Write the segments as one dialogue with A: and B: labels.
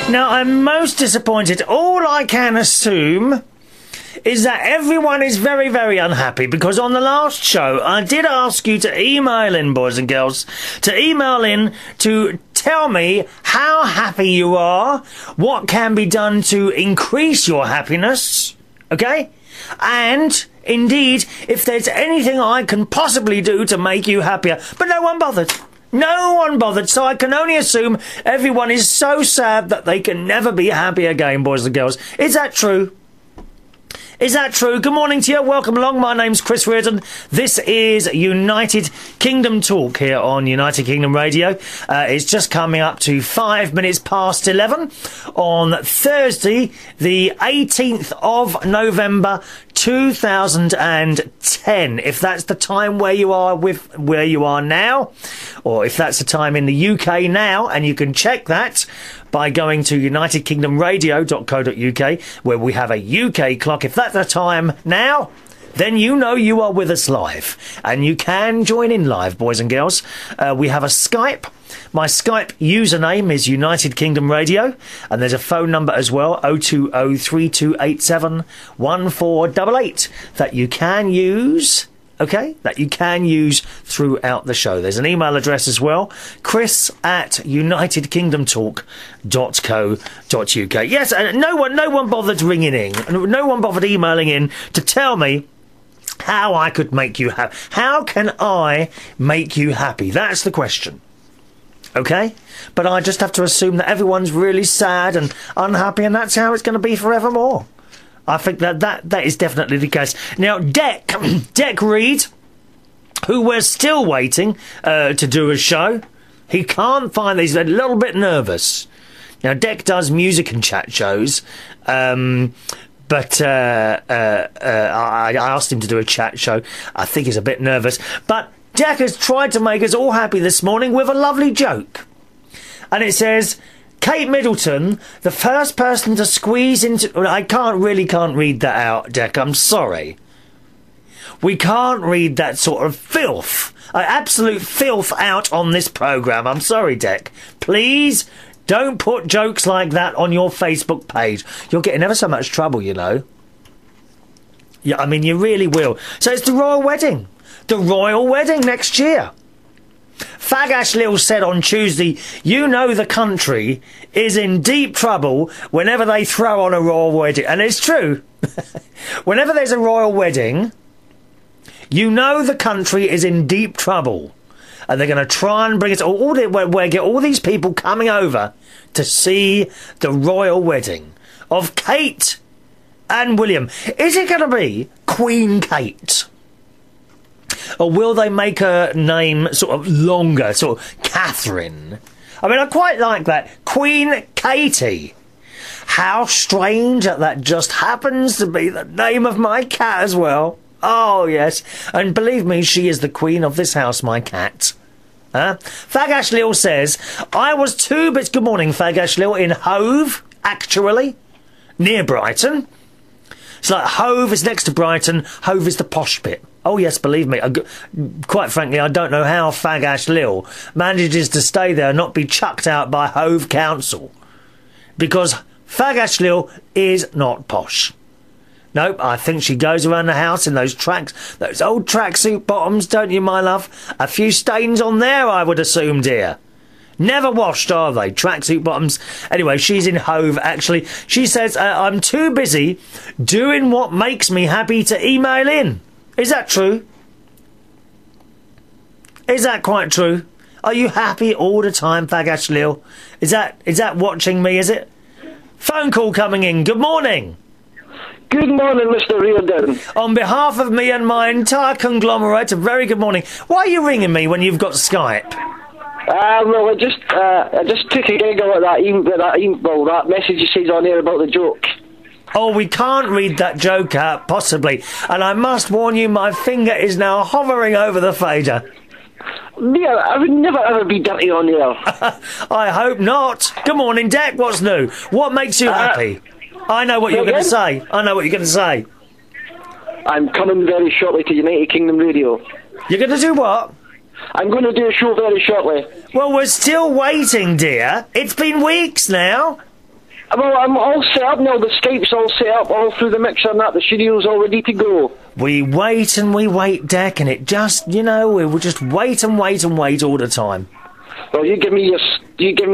A: Now, I'm most disappointed. All I can assume is that everyone is very, very unhappy, because on the last show I did ask you to email in, boys and girls, to email in to tell me how happy you are, what can be done to increase your happiness, okay? And, indeed, if there's anything I can possibly do to make you happier. But no one bothered. No one bothered, so I can only assume everyone is so sad that they can never be happy again, boys and girls. Is that true? Is that true? Good morning to you. Welcome along. My name's Chris Reardon. This is United Kingdom Talk here on United Kingdom Radio. It's just coming up to 5 minutes past 11 on Thursday, the 18th of November, 2010. If that's the time where you are now, or if that's the time in the UK now, and you can check that by going to unitedkingdomradio.co.uk, where we have a UK clock. If that's the time now, then you know you are with us live, and you can join in live, boys and girls. We have a Skype. My Skype username is United Kingdom Radio, and there's a phone number as well, 02032871488, that you can use. Okay, that you can use throughout the show. There's an email address as well, chris@unitedkingdomtalk.co.uk. Yes, and no one bothered ringing in, no one bothered emailing in to tell me how I could make you happy. How can I make you happy? That's the question. Okay? But I just have to assume that everyone's really sad and unhappy, and that's how it's going to be forevermore. I think that is definitely the case. Now, Deck Reed, who we're still waiting to do a show, he can't find. He's a little bit nervous. Now, Deck does music and chat shows, but I asked him to do a chat show. I think he's a bit nervous. But Deck has tried to make us all happy this morning with a lovely joke. And it says, Kate Middleton, the first person to squeeze into... I can't read that out, Deck. I'm sorry. We can't read that sort of filth, absolute filth, out on this programme. I'm sorry, Deck. Please don't put jokes like that on your Facebook page. You'll get in ever so much trouble, you know. Yeah, I mean, you really will. So it's the royal wedding. The royal wedding next year. Fag Ash Lil said on Tuesday, you know the country is in deep trouble whenever they throw on a royal wedding. And it's true. Whenever there's a royal wedding, you know the country is in deep trouble. And they're going to try and bring it get all these people coming over to see the royal wedding of Kate and William. Is it going to be Queen Kate? Or will they make her name sort of longer, sort of Catherine? I mean, I quite like that. Queen Katie. How strange that just happens to be the name of my cat as well. Oh, yes. And believe me, she is the queen of this house, my cat. Fag Ash Lil says, I was too busy... Good morning, Fag Ash Lil, in Hove, actually, near Brighton. It's like Hove is next to Brighton, Hove is the posh bit. Oh, yes, believe me. Quite frankly, I don't know how Fag Ash Lil manages to stay there and not be chucked out by Hove Council. Because Fag Ash Lil is not posh. Nope, I think she goes around the house in those old tracksuit bottoms, don't you, my love? A few stains on there, I would assume, dear. Never washed, are they? Tracksuit bottoms. Anyway, she's in Hove, actually. She says, I'm too busy doing what makes me happy to email in. Is that true? Is that quite true? Are you happy all the time, Fag Ash Lil? Is that watching me, is it? Phone call coming in. Good morning.
B: Good morning, Mr. Reardon.
A: On behalf of me and my entire conglomerate, a very good morning. Why are you ringing me when you've got Skype?
B: Well, I just took a giggle at that message you says on here about the joke.
A: Oh, we can't read that joke out, possibly. And I must warn you, my finger is now hovering over the fader.
B: Yeah, I would never ever be dirty on here.
A: I hope not. Good morning, Deck. What's new? What makes you happy? I know what you're going to say. I know what you're going to say.
B: I'm coming very shortly to United Kingdom Radio.
A: You're going to do what?
B: I'm going to do a show very shortly.
A: Well, we're still waiting, dear. It's been weeks now.
B: Well, I'm all set up now. The Skype's all set up, all through the mixer and that. The studio's all ready to go.
A: We wait and we wait, Deck, and it just, you know, we will just wait and wait and wait all the time.
B: Well, you give me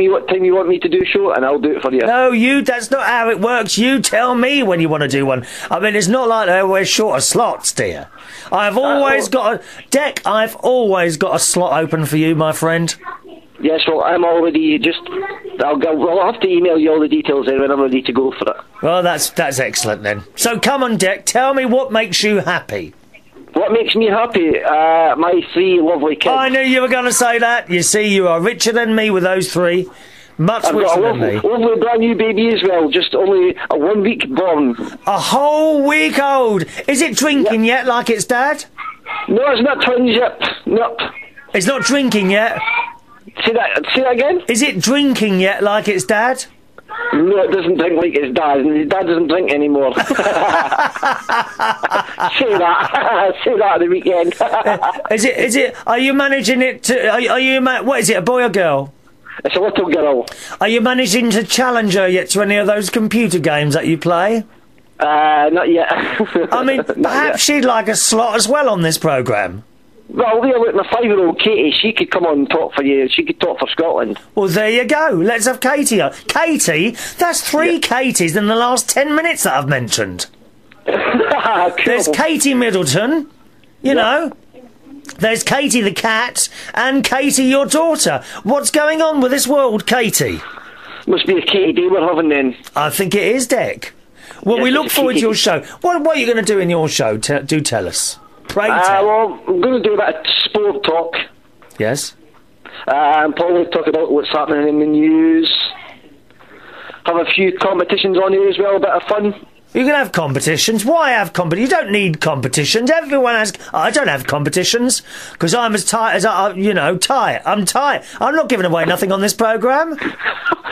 B: what time you want me to do a show, and I'll do it for you.
A: No, that's not how it works. You tell me when you want to do one. I mean, it's not like we're short of slots, dear. I've always got a slot open for you, my friend.
B: Yes, well, I'm already I'll have to email you all the details then when I'm ready to go for it.
A: Well, that's excellent then. So come on, Deck, tell me what makes you happy.
B: What makes me happy? My 3 lovely kids.
A: I knew you were going to say that. You see, you are richer than me with those 3. Much richer than me.
B: I've got a lovely brand new baby as well, just only a 1 week born.
A: A whole week old. Is it drinking yet like its dad?
B: No, it's not twins yet. Nope.
A: It's not drinking yet?
B: Say that again?
A: Is it drinking yet like its dad?
B: No, it doesn't drink like his dad, and his dad doesn't drink anymore. Say that. Say that at the weekend.
A: Is it, are you managing it to, what is it, a boy or girl?
B: It's a little girl.
A: Are you managing to challenge her yet to any of those computer games that you play?
B: Not yet.
A: I mean, perhaps she'd like a slot as well on this programme.
B: Well, yeah, look, my 5-year-old Katie, she could come on and talk for you. She could talk for Scotland.
A: Well, there you go. Let's have Katie on. Katie? That's 3 Katies in the last 10 minutes that I've mentioned.
B: Cool.
A: There's Katie Middleton, you know. There's Katie the cat, and Katie your daughter. What's going on with this world, Katie?
B: Must be a Katie day we're having then.
A: I think it is, Dick. Well, we look forward to your show. What are you going to do in your show? Do tell us. Pray tell.
B: Well, I'm going to do a bit of sport talk.
A: Yes.
B: And probably talk about what's happening in the news. Have a few competitions on here as well, a bit of fun.
A: You can have competitions. Why have competitions? You don't need competitions. Everyone has... I don't have competitions, because I'm as tight as tight. I'm tight. I'm not giving away nothing on this programme.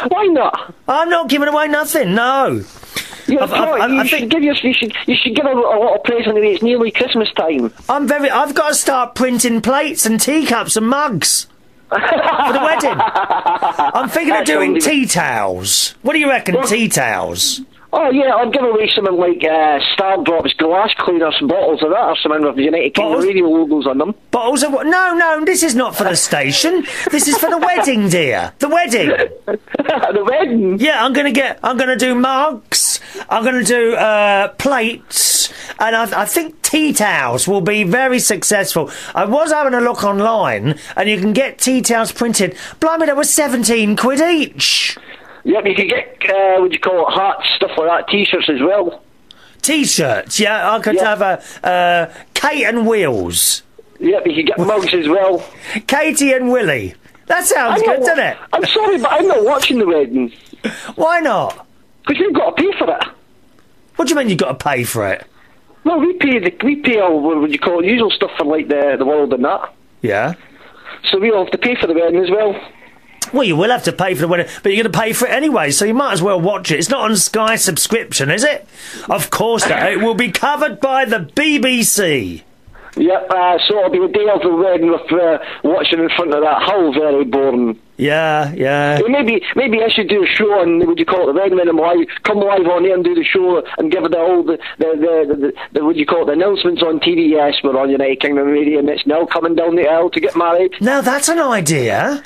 B: Why not?
A: I'm not giving away nothing, no.
B: You should give a lot of praise anyway. It's nearly Christmas time.
A: I've got to start printing plates and teacups and mugs for the wedding. I'm thinking of doing tea towels. What do you reckon, tea towels?
B: Oh yeah, I'll give away something like Star Drops glass cleaners, bottles of that, or something with the United Kingdom radio logos on them.
A: Bottles of what? No, this is not for the station. This is for the wedding, dear. The wedding.
B: The wedding?
A: Yeah, I'm gonna do mugs, I'm gonna do plates, and I think tea towels will be very successful. I was having a look online, and you can get tea towels printed. Blimey, they were 17 quid each.
B: Yep, you could get, what do you call it, hats, stuff like that, T-shirts as well.
A: T-shirts, yeah, I could have a Kate and Wheels.
B: Yep, you could get mugs as well.
A: Katie and Willie. That sounds good, doesn't it?
B: I'm sorry, but I'm not watching the wedding.
A: Why not?
B: Because you've got to pay for it.
A: What do you mean you've got to pay for it?
B: Well, we pay all, what do you call it, usual stuff for, like, the world and that.
A: Yeah.
B: So we'll have to pay for the wedding as well.
A: Well, you will have to pay for the wedding, but you're going to pay for it anyway, so you might as well watch it. It's not on Sky subscription, is it? Of course not. It will be covered by the BBC.
B: Yep, so it'll be the day of the wedding with watching in front of that hull, very boring.
A: Yeah.
B: So maybe I should do a show on, what do you call it, the wedding, and live, come live on here and do the show and give it all the what do you call it, the announcements on TV. Yes, we're on United Kingdom Radio and it's now coming down the aisle to get married.
A: Now that's an idea.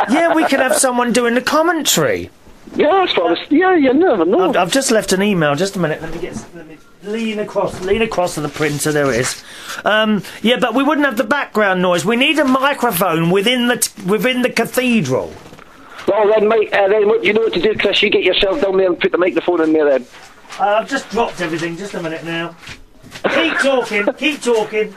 A: Yeah, we could have someone doing the commentary.
B: Yeah, that's what you never know.
A: I've just left an email. Just a minute. Let me lean across to the printer. There it is. Yeah, but we wouldn't have the background noise. We need a microphone within the cathedral.
B: Well, then, Mike, then what you know what to do, Chris? You get yourself down there and put the microphone in there. Then.
A: I've just dropped everything. Just a minute now. Keep talking. Keep talking.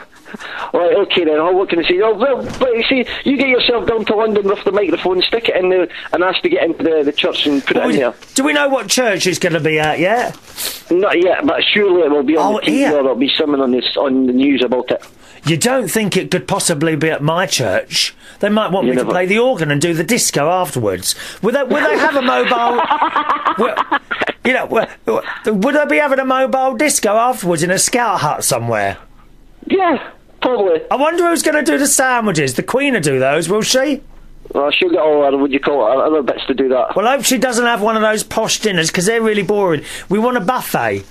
B: Right, okay then, what can I say? Oh, well, but you see, you get yourself down to London with the microphone, stick it in there, and ask to get into the church and put it in there.
A: Do we know what church it's going to be at yet?
B: Not yet, but surely it will be on the TV, or there'll be something on the news about it.
A: You don't think it could possibly be at my church? They might want me to play the organ and do the disco afterwards. Would they have a mobile... would they be having a mobile disco afterwards in a scout hut somewhere?
B: Yeah. Probably.
A: I wonder who's going to do the sandwiches. The Queen will do those, will she?
B: Well, she'll get all her, what do you call it, other bits to do that.
A: Well, I hope she doesn't have one of those posh dinners, because they're really boring. We want a buffet.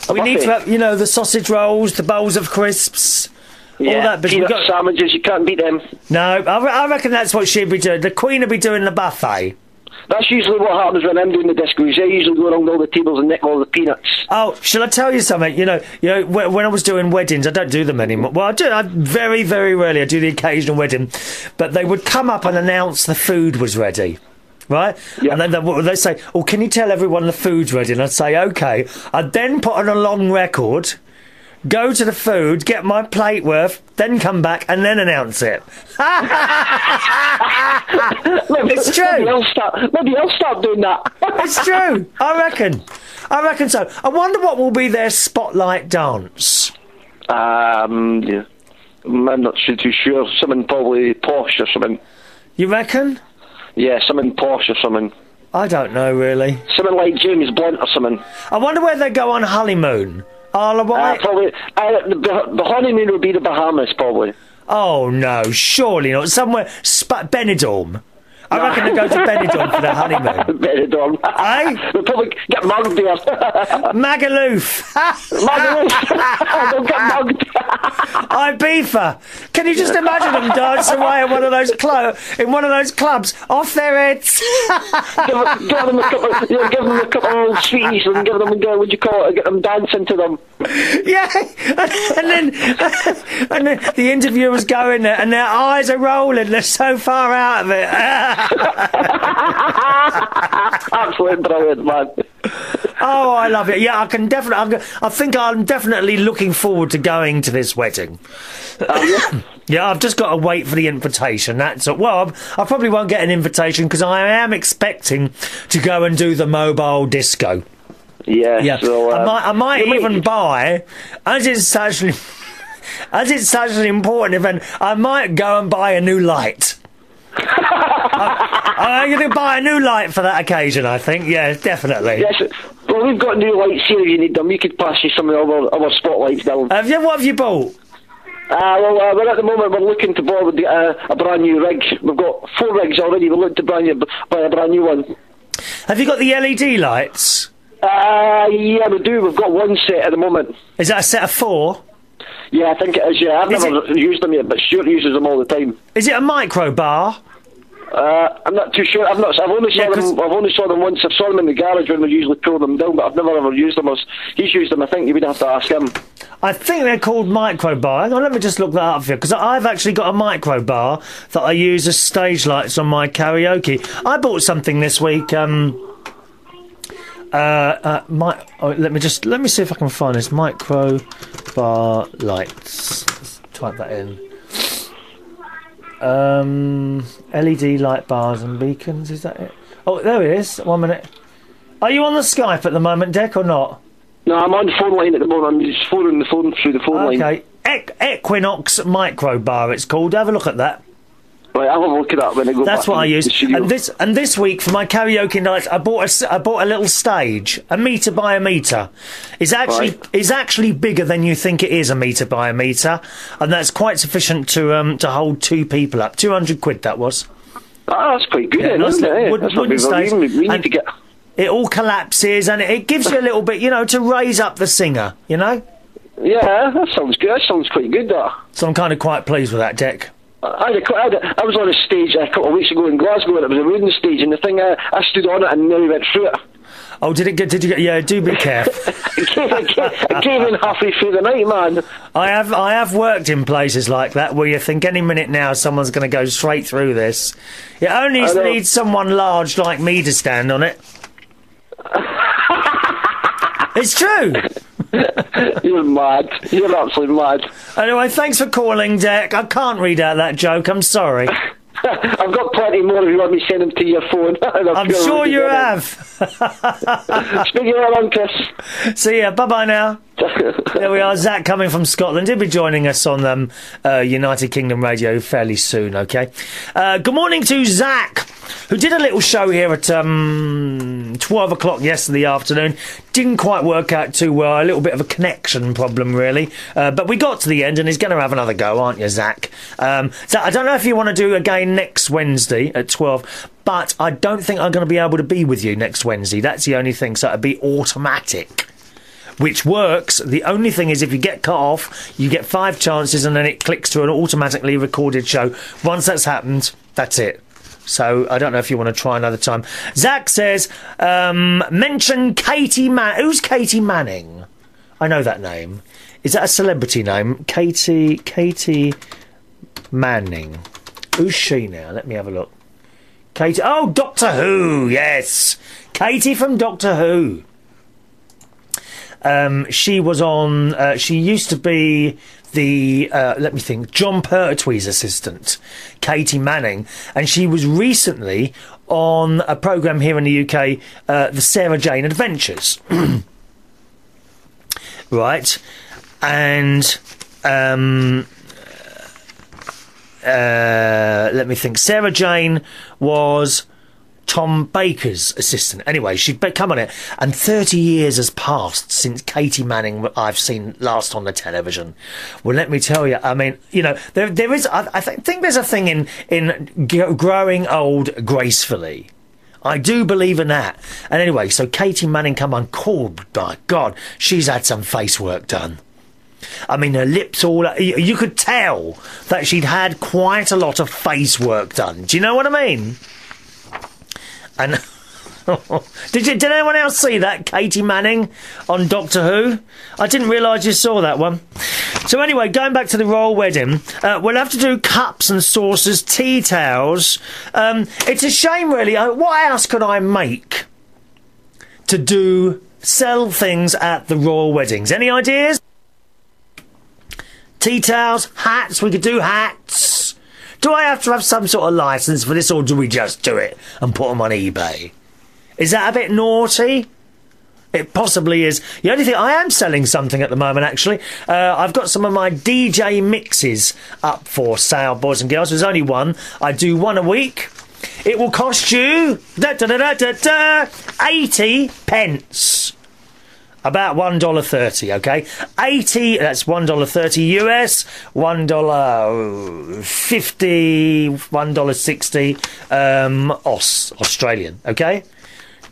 A: We need to have, you know, the sausage rolls, the bowls of crisps, all that. But
B: peanut sandwiches, you can't beat them.
A: No, I reckon that's what she'd be doing. The Queen would be doing the buffet.
B: That's usually what happens when I'm doing the discos. They usually go around all the tables and nick all the peanuts.
A: Oh, shall I tell you something? You know, when I was doing weddings, I don't do them anymore. Well, I do. Very, very rarely. I do the occasional wedding, but they would come up and announce the food was ready. Right?
B: Yep.
A: And then they'd say, oh, can you tell everyone the food's ready? And I'd say, OK. I'd then put on a long record, go to the food, get my plate worth, then come back and then announce it. It's true.
B: Maybe I'll start doing that.
A: It's true. I reckon so. I wonder what will be their spotlight dance.
B: Yeah. I'm not too sure. Something probably posh or something.
A: You reckon?
B: Yeah, something posh or something.
A: I don't know, really.
B: Something like James Blunt or something.
A: I wonder where they go on honeymoon. Isle of Wight?
B: Probably. The honeymoon would be the Bahamas, probably.
A: Oh, no, surely not. Somewhere... Benidorm. I reckon they go to Benidorm for their honeymoon.
B: Benidorm.
A: Eh?
B: They'll probably get mugged there.
A: Magaluf.
B: Magaluf. They'll get mugged.
A: Ibiza. Can you just imagine them dancing away in one of those clubs, off their heads?
B: give them a couple of old sweeties and give them, what do you call it, get them dancing to them.
A: Yeah, and then the interviewers go in there and their eyes are rolling. They're so far out of it.
B: Absolutely brilliant, man.
A: Oh, I love it. Yeah, I think I'm definitely looking forward to going to this wedding. Yeah, I've just got to wait for the invitation. That's all. Well, I probably won't get an invitation because I am expecting to go and do the mobile disco.
B: Yeah. So,
A: I might even buy, as it's such an important event, I might go and buy a new light. I'm going to buy a new light for that occasion, I think. Yeah, definitely.
B: Yes. Well, we've got new lights here if you need them. We could pass you some of our spotlights down.
A: What have you bought?
B: Well, at the moment we're looking to buy a brand new rig. We've got 4 rigs already. We're looking to buy a brand new one.
A: Have you got the LED lights?
B: Yeah, we do. We've got one set at the moment.
A: Is that a set of 4?
B: Yeah, I think it is, yeah. I've never used them yet, but Stuart uses them all the time.
A: Is it a micro bar?
B: I'm not too sure. I've only saw them once. I saw them in the garage when we usually pull them down, but I've never ever used them. He's used them. I think you would have to ask him.
A: I think they're called micro bar. Hang on, let me just look that up for you, because I've actually got a micro bar that I use as stage lights on my karaoke. I bought something this week. Let me see if I can find this micro bar lights. Let's type that in. LED light bars and beacons, is that it? Oh, there it is. 1 minute. Are you on the Skype at the moment, Dec, or not?
B: No, I'm on the phone line at the moment. I'm just phoning the phone through the phone line.
A: Okay. Equinox micro bar, it's called. Have a look at that.
B: Right, I'll have a look at that when I go back.
A: That's what I use. And this week for my karaoke nights, I bought a little stage, 1 metre by 1 metre. It's actually bigger than you think it is, 1 metre by 1 metre, and that's quite sufficient to hold 2 people up. £200 that was.
B: Ah, that's quite good, isn't it?
A: Wooden stage.
B: We need to get.
A: It all collapses and it gives you a little bit, to raise up the singer,
B: Yeah, that sounds good. That sounds quite good, that.
A: So I'm kind of quite pleased with that, Dec.
B: I was on a stage a couple of weeks ago in Glasgow, and it was a Reardon stage, and the thing I stood on it and nearly went through it.
A: Oh, did you get? Yeah, do be careful.
B: I came in halfway through the night, man.
A: I have worked in places like that where you think any minute now someone's going to go straight through this. It only needs someone large like me to stand on it. It's true.
B: You're mad. You're absolutely mad.
A: Anyway, thanks for calling, Dec. I can't read out that joke. I'm sorry.
B: I've got plenty more if you want me to send them to your phone.
A: I'm sure you have.
B: Speaking of on, Chris.
A: See ya. Bye-bye now. There we are, Zach coming from Scotland. He'll be joining us on United Kingdom Radio fairly soon, okay? Good morning to Zach, who did a little show here at 12 o'clock yesterday afternoon. Didn't quite work out too well, a little bit of a connection problem, really. But we got to the end, and he's going to have another go, aren't you, Zach? Zach, I don't know if you want to do again next Wednesday at 12, but I don't think I'm going to be able to be with you next Wednesday. That's the only thing, so it'll be automatic. Which works. The only thing is if you get cut off, you get 5 chances and then it clicks to an automatically recorded show. Once that's happened, that's it. So I don't know if you want to try another time. Zach says, mention Katie Manning. Who's Katie Manning? I know that name. Is that a celebrity name? Katie Manning. Who's she now? Let me have a look. Katie. Oh, Doctor Who. Yes. Katie from Doctor Who. She was on. She used to be the. Let me think. John Pertwee's assistant, Katie Manning, and she was recently on a programme here in the UK, the Sarah Jane Adventures. Right, and let me think. Sarah Jane was Tom Baker's assistant. Anyway, she'd come on it, and 30 years has passed since Katie Manning I've seen last on the television. Well, let me tell you, I mean, you know, there is, I think there's a thing in growing old gracefully. I do believe in that. And anyway, so Katie Manning come on, cool, by God, she's had some face work done. I mean, her lips all... You could tell that she'd had quite a lot of face work done. Do you know what I mean? And did anyone else see that, Katie Manning on Doctor Who? I didn't realise you saw that one. So anyway, going back to the royal wedding, we'll have to do cups and saucers, tea towels. It's a shame, really. What else could I make to sell things at the royal weddings? Any ideas? Tea towels, hats. We could do hats. Do I have to have some sort of licence for this, or do we just do it and put them on eBay? Is that a bit naughty? It possibly is. The only thing, I am selling something at the moment, actually. I've got some of my DJ mixes up for sale, boys and girls. There's only one. I do one a week. It will cost you 80 pence. About $1.30, okay? 80, that's $1.30 US, $1.50, $1.60 Australian, okay?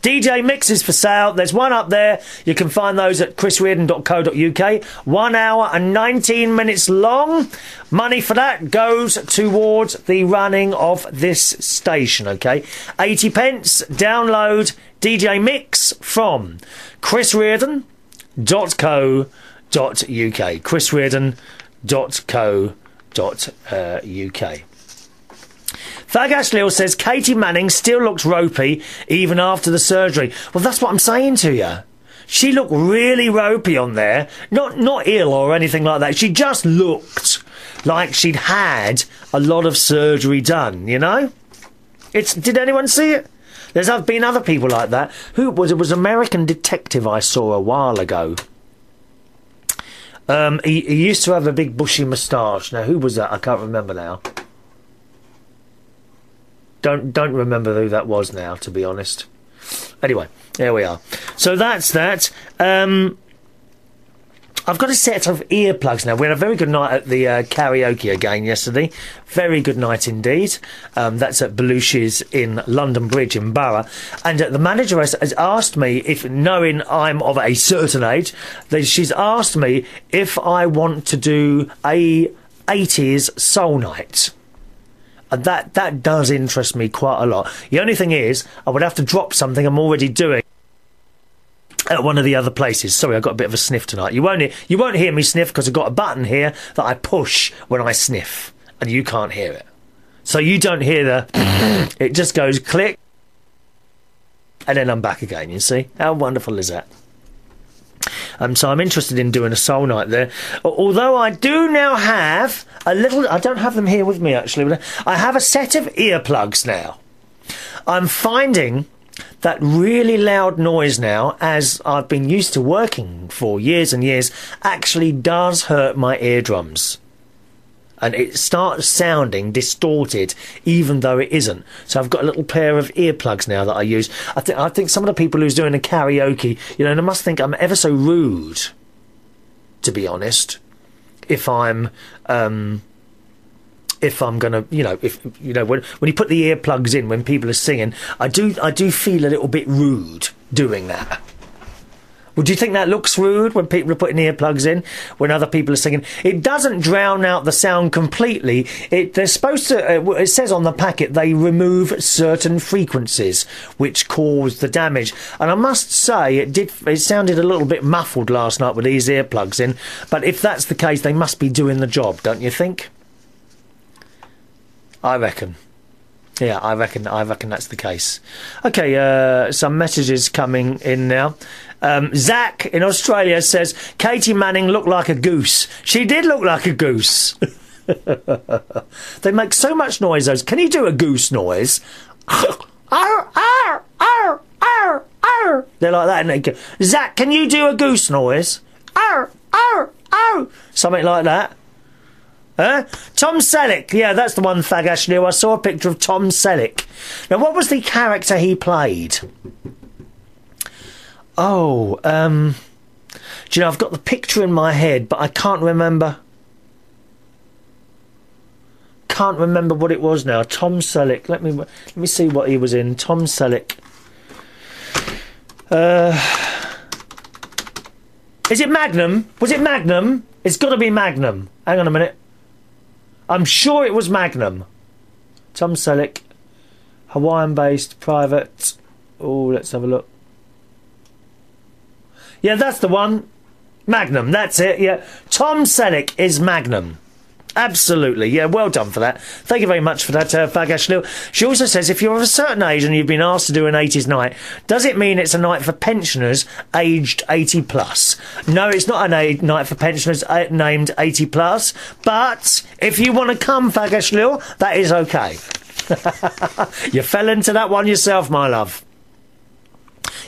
A: DJ mixes for sale. There's one up there. You can find those at chrisreardon.co.uk. 1 hour and 19 minutes long. Money for that goes towards the running of this station, okay? 80 pence. Download DJ Mix from chrisreardon.co.uk. chrisreardon.co.uk. Fag Ash Lil says Katie Manning still looks ropey even after the surgery. Well, that's what I'm saying to you. She looked really ropey on there. Not ill or anything like that. She just looked like she'd had a lot of surgery done, you know? Did anyone see it? There's been other people like that. It was an American detective I saw a while ago. He used to have a big bushy moustache. Now, who was that? I can't remember now. Don't remember who that was now, to be honest. Anyway, there we are. So that's that. I've got a set of earplugs now. We had a very good night at the karaoke again yesterday. Very good night indeed. That's at Belushi's in London Bridge in Borough. And the manager has asked me, if knowing I'm of a certain age, she's asked me if I want to do a 80s soul night. And that does interest me quite a lot. The only thing is, I would have to drop something I'm already doing at one of the other places. Sorry, I got a bit of a sniff tonight. You won't hear me sniff because I've got a button here that I push when I sniff, and you can't hear it. So you don't hear the... It just goes click, and then I'm back again, you see? How wonderful is that? So I'm interested in doing a soul night there. Although I do now have a little... I don't have them here with me, actually. But I have a set of earplugs now. I'm finding that really loud noise now, as I've been used to working for years and years, actually does hurt my eardrums. And it starts sounding distorted, even though it isn't. So I've got a little pair of earplugs now that I use. I think some of the people who's doing a karaoke, you know, they must think I'm ever so rude, to be honest. If I'm gonna, you know, when you put the earplugs in when people are singing, I do feel a little bit rude doing that. Would you think that looks rude when people are putting earplugs in when other people are singing? It doesn't drown out the sound completely. They're supposed to. It says on the packet they remove certain frequencies which cause the damage. And I must say it sounded a little bit muffled last night with these earplugs in. But if that's the case, they must be doing the job, don't you think? I reckon. Yeah, I reckon that's the case. Okay, some messages coming in now. Zach in Australia says, Katie Manning looked like a goose. She did look like a goose. They make so much noise, those. Can you do a goose noise? They're like that, and they go, Zach, can you do a goose noise? Something like that. Tom Selleck. Yeah, that's the one, Fag Ash Lil. I saw a picture of Tom Selleck. Now, what was the character he played? Oh, do you know, I've got the picture in my head, but I can't remember. Can't remember what it was now. Tom Selleck. Let me see what he was in. Tom Selleck. Is it Magnum? Was it Magnum? It's got to be Magnum. Hang on a minute. I'm sure it was Magnum. Tom Selleck. Hawaiian-based, private. Oh, let's have a look. Yeah, that's the one. Magnum, that's it, yeah. Tom Selleck is Magnum. Absolutely, yeah, well done for that. Thank you very much for that, Fag Ash Lil. She also says, if you're of a certain age and you've been asked to do an 80s night, does it mean it's a night for pensioners aged 80 plus? No, it's not a night for pensioners named 80 plus, but if you want to come, Fag Ash Lil, that is okay. You fell into that one yourself, my love.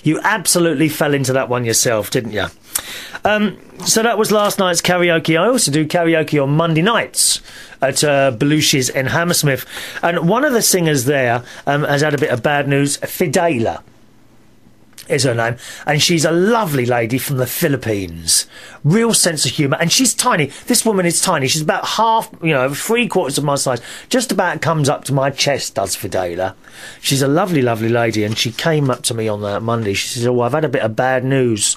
A: You absolutely fell into that one yourself, didn't you? So that was last night's karaoke. I also do karaoke on Monday nights at Belushi's in Hammersmith. And one of the singers there has had a bit of bad news. Fidela is her name. And she's a lovely lady from the Philippines. Real sense of humour. And she's tiny. This woman is tiny. She's about half, you know, 3/4 of my size. Just about comes up to my chest, does Fidela. She's a lovely, lovely lady. And she came up to me on that Monday. She says, oh, I've had a bit of bad news.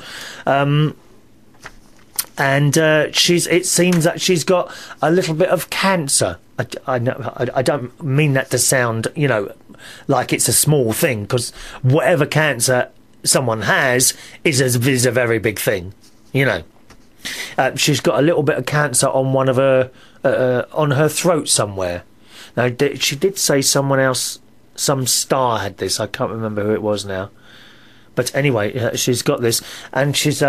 A: It seems that she's got a little bit of cancer. I don't mean that to sound, you know, like it's a small thing, because whatever cancer someone has is a very big thing, you know. She's got a little bit of cancer on one of her on her throat somewhere. Now she did say someone else, some star had this. I can't remember who it was now, but anyway, she's got this, and she's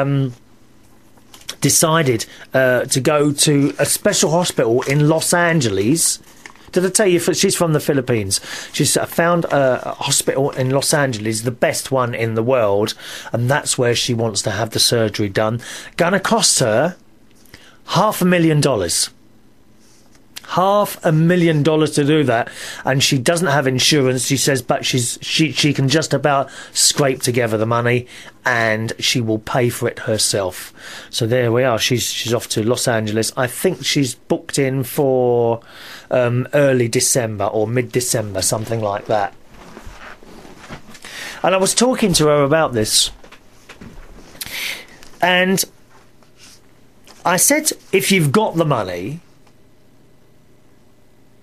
A: decided to go to a special hospital in Los Angeles. Did I tell you she's from the Philippines? She's found a hospital in Los Angeles, the best one in the world, and that's where she wants to have the surgery done. Gonna cost her $500,000. $500,000 to do that, and she doesn't have insurance, she says, but she can just about scrape together the money, and she will pay for it herself. So there we are. She's off to Los Angeles. I think she's booked in for early December or mid-December, something like that. And I was talking to her about this, and I said, if you've got the money,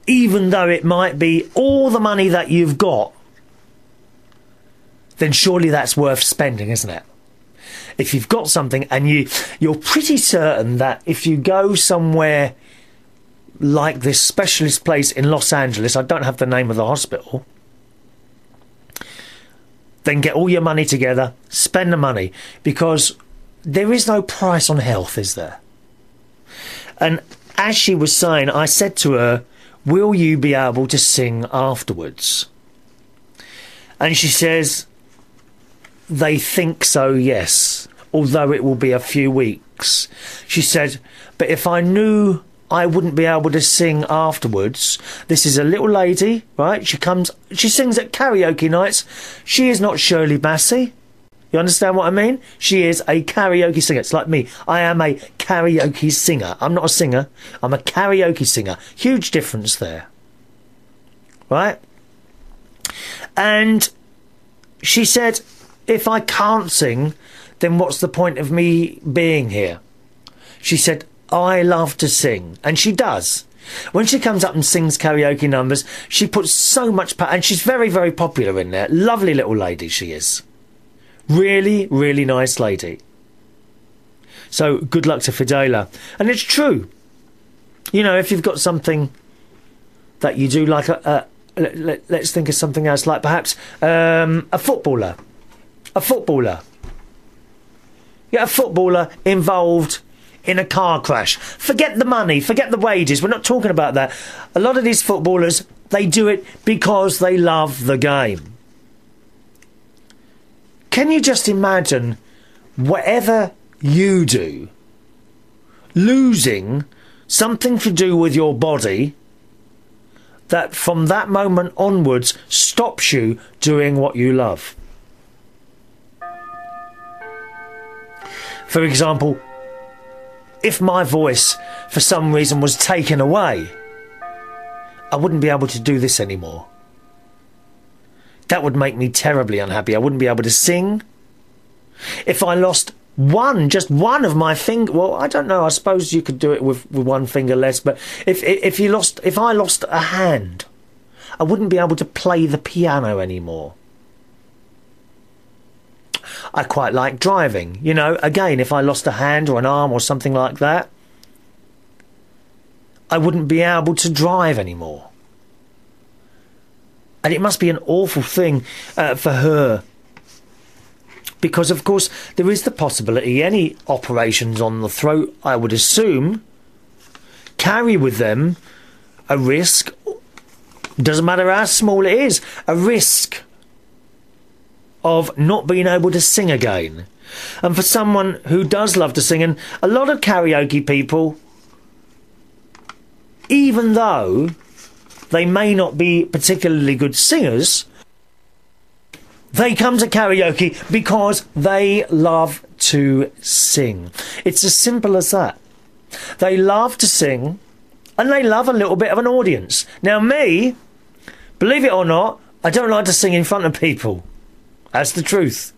A: even though it might be all the money that you've got, then surely that's worth spending, isn't it? If you've got something and you're pretty certain that if you go somewhere like this specialist place in Los Angeles, I don't have the name of the hospital, then get all your money together, spend the money, because there is no price on health, is there? And as she was saying, I said to her, will you be able to sing afterwards? And she says, they think so, yes, although it will be a few weeks. She said, but if I knew I wouldn't be able to sing afterwards. This is a little lady, right? She sings at karaoke nights. She is not Shirley Bassey. You understand what I mean? She is a karaoke singer. It's like me. I am a karaoke singer. I'm not a singer. I'm a karaoke singer. Huge difference there. Right? And she said, if I can't sing, then what's the point of me being here? She said, I love to sing. And she does. When she comes up and sings karaoke numbers, she puts so much power. And she's very, very popular in there. Lovely little lady she is. Really, really nice lady. So, good luck to Fidela. And it's true. You know, if you've got something that you do, like let's think of something else, like perhaps a footballer. A footballer. Get a footballer involved in a car crash. Forget the money, forget the wages. We're not talking about that. A lot of these footballers, they do it because they love the game. Can you just imagine, whatever you do, losing something to do with your body that from that moment onwards stops you doing what you love? For example, if my voice for some reason was taken away, I wouldn't be able to do this anymore. That would make me terribly unhappy. I wouldn't be able to sing. If I lost just one of my finger, well, I don't know, I suppose you could do it with one finger less, but if I lost a hand, I wouldn't be able to play the piano anymore. I quite like driving, you know. Again, if I lost a hand or an arm or something like that, I wouldn't be able to drive anymore. And it must be an awful thing for her. Because, of course, there is the possibility any operations on the throat, I would assume, carry with them a risk, doesn't matter how small it is, a risk of not being able to sing again. And for someone who does love to sing, and a lot of karaoke people, even though they may not be particularly good singers, they come to karaoke because they love to sing. It's as simple as that. They love to sing, and they love a little bit of an audience. Now me, believe it or not, I don't like to sing in front of people. That's the truth.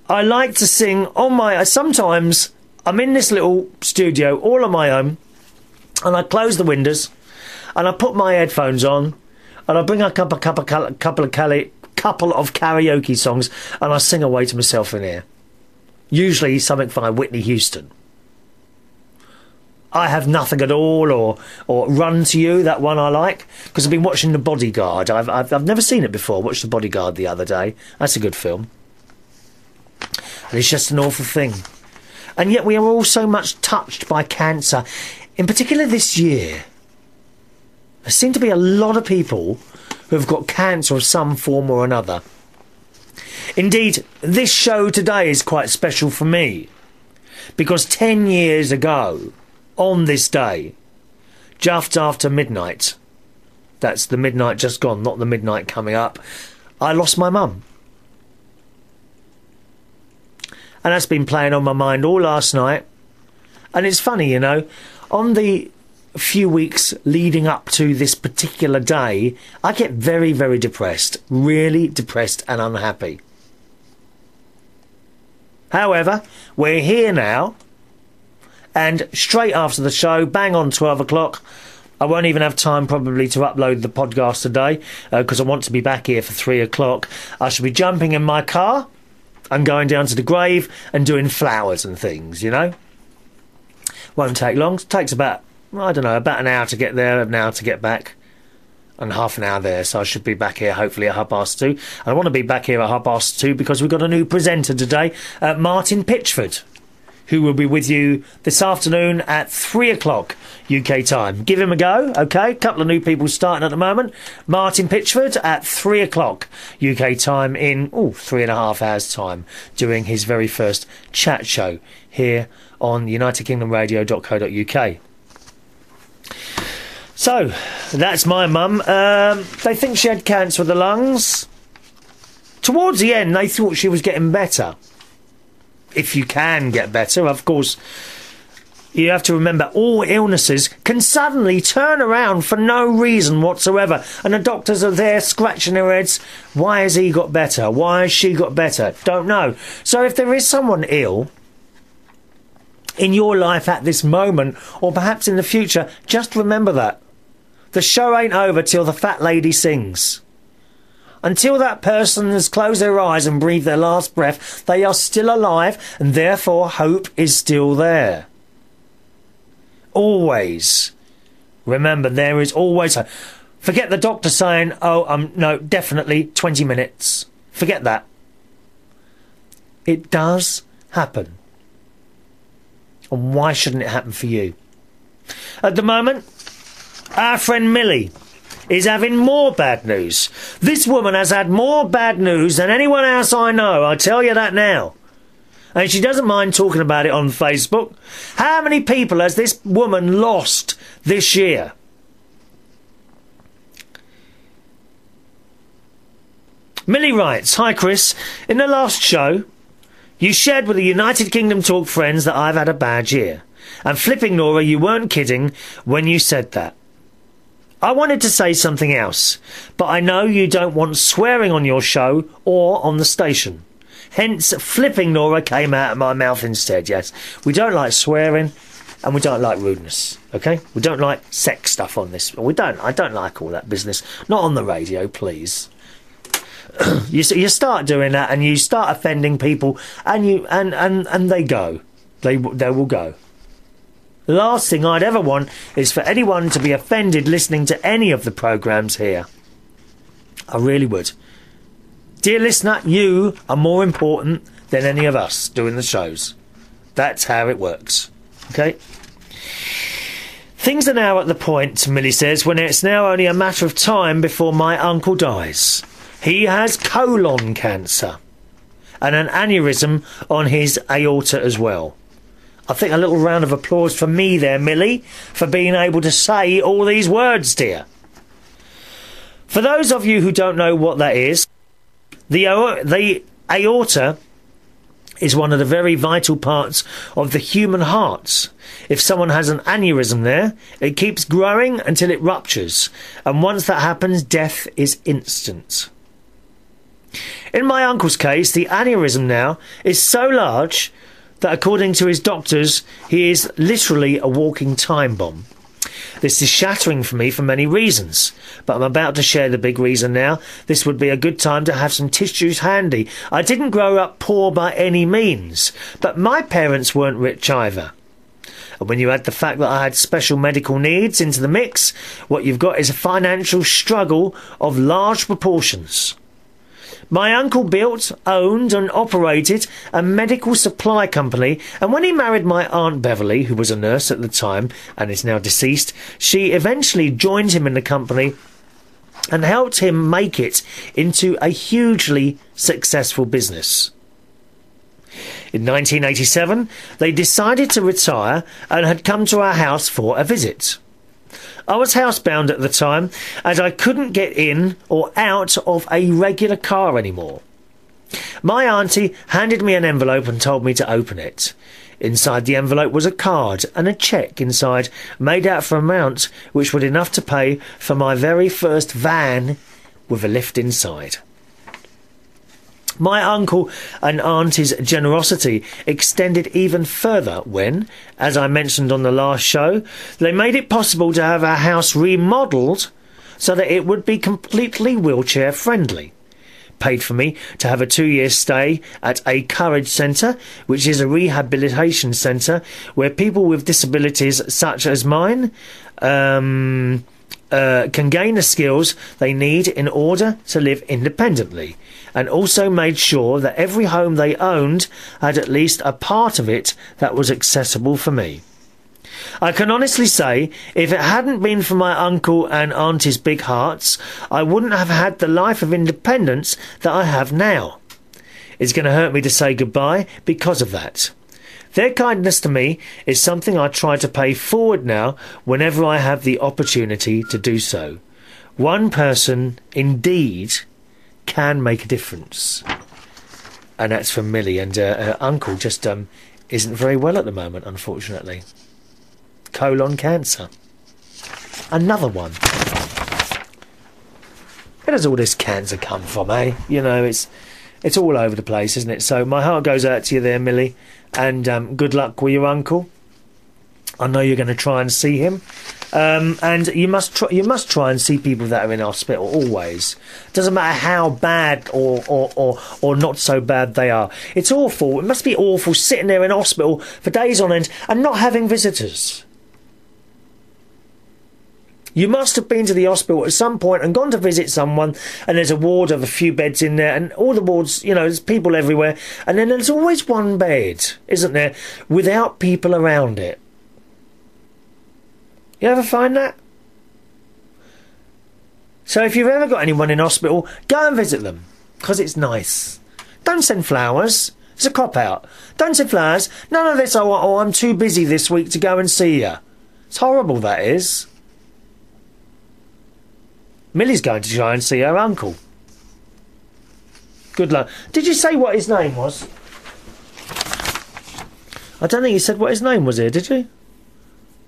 A: I like to sing on my... Sometimes I'm in this little studio all on my own, and I close the windows, and I put my headphones on, and I bring a couple of karaoke songs, and I sing away to myself in here. Usually something by Whitney Houston. I Have Nothing at All, or Run to You, that one I like, because I've been watching The Bodyguard. I've never seen it before. I watched The Bodyguard the other day. That's a good film. And it's just an awful thing. And yet we are all so much touched by cancer. In particular this year, there seem to be a lot of people who have got cancer of some form or another. Indeed, this show today is quite special for me, because 10 years ago, on this day, just after midnight, that's the midnight just gone, not the midnight coming up, I lost my mum. And that's been playing on my mind all last night. And it's funny, you know, on the few weeks leading up to this particular day, I get very, very depressed. Really depressed and unhappy. However, we're here now, and straight after the show, bang on 12 o'clock, I won't even have time probably to upload the podcast today, because I want to be back here for 3 o'clock. I shall be jumping in my car and going down to the grave and doing flowers and things, you know. Won't take long. It takes about, I don't know, about an hour to get there, an hour to get back, and half an hour there. So I should be back here hopefully at 2:30. And I want to be back here at 2:30 because we've got a new presenter today, Martin Pitchford, who will be with you this afternoon at 3 o'clock UK time. Give him a go, OK? Couple of new people starting at the moment. Martin Pitchford at 3 o'clock UK time in 3.5 hours' time, doing his very first chat show here on UnitedKingdomRadio.co.uk. So, that's my mum. They think she had cancer of the lungs. Towards the end, they thought she was getting better. If you can get better, of course, you have to remember all illnesses can suddenly turn around for no reason whatsoever. And the doctors are there scratching their heads. Why has he got better? Why has she got better? Don't know. So if there is someone ill in your life at this moment, or perhaps in the future, just remember that. The show ain't over till the fat lady sings. Until that person has closed their eyes and breathed their last breath, they are still alive, and therefore hope is still there. Always. Remember, there is always hope. Forget the doctor saying, no, definitely 20 minutes. Forget that. It does happen. And why shouldn't it happen for you? At the moment, our friend Millie is having more bad news. This woman has had more bad news than anyone else I know, I tell you that now. And she doesn't mind talking about it on Facebook. How many people has this woman lost this year? Millie writes, "Hi Chris, in the last show, you shared with the United Kingdom Talk friends that I've had a bad year. And flipping Nora, you weren't kidding when you said that. I wanted to say something else, but I know you don't want swearing on your show or on the station. Hence, flipping Nora came out of my mouth instead, yes. We don't like swearing, and we don't like rudeness, OK? We don't like sex stuff on this. I don't like all that business. Not on the radio, please." You start doing that, and you start offending people, and they go. They will go. The last thing I'd ever want is for anyone to be offended listening to any of the programmes here. I really would. Dear listener, you are more important than any of us doing the shows. That's how it works. OK? Things are now at the point, Millie says, when it's now only a matter of time before my uncle dies. He has colon cancer and an aneurysm on his aorta as well. I think a little round of applause for me there, Millie, for being able to say all these words, dear. For those of you who don't know what that is, the aorta is one of the very vital parts of the human heart. If someone has an aneurysm there, it keeps growing until it ruptures, and once that happens, death is instant. In my uncle's case, the aneurysm now is so large that according to his doctors, he is literally a walking time bomb. This is shattering for me for many reasons, but I'm about to share the big reason now. This would be a good time to have some tissues handy. I didn't grow up poor by any means, but my parents weren't rich either. And when you add the fact that I had special medical needs into the mix, what you've got is a financial struggle of large proportions. My uncle built, owned and operated a medical supply company, and when he married my Aunt Beverly, who was a nurse at the time and is now deceased, she eventually joined him in the company and helped him make it into a hugely successful business. In 1987, they decided to retire and had come to our house for a visit. I was housebound at the time, as I couldn't get in or out of a regular car anymore. My auntie handed me an envelope and told me to open it. Inside the envelope was a card and a cheque inside, made out for an amount which was enough to pay for my very first van with a lift inside. My uncle and auntie's generosity extended even further when, as I mentioned on the last show, they made it possible to have our house remodelled so that it would be completely wheelchair friendly. Paid for me to have a 2-year stay at a Courage Centre, which is a rehabilitation centre where people with disabilities such as mine can gain the skills they need in order to live independently, and also made sure that every home they owned had at least a part of it that was accessible for me. I can honestly say, if it hadn't been for my uncle and auntie's big hearts, I wouldn't have had the life of independence that I have now. It's going to hurt me to say goodbye because of that. Their kindness to me is something I try to pay forward now whenever I have the opportunity to do so. One person, indeed, can make a difference. And that's from Millie, and her uncle just isn't very well at the moment, unfortunately. Colon cancer. Another one. Where does all this cancer come from, eh? You know, it's all over the place, isn't it? So my heart goes out to you there, Millie, and good luck with your uncle. I know you're going to try and see him, and you must try and see people that are in hospital always. Doesn't matter how bad or not so bad they are. It's awful. It must be awful sitting there in hospital for days on end and not having visitors. You must have been to the hospital at some point and gone to visit someone, and there's a ward of a few beds in there, and all the wards, you know, there's people everywhere, and then there's always one bed, isn't there, without people around it. You ever find that? So if you've ever got anyone in hospital, go and visit them, because it's nice. Don't send flowers. It's a cop-out. Don't send flowers. None of this, oh, I'm too busy this week to go and see you. It's horrible, that is. Millie's going to try and see her uncle. Good luck. Did you say what his name was? I don't think you said what his name was here, did you?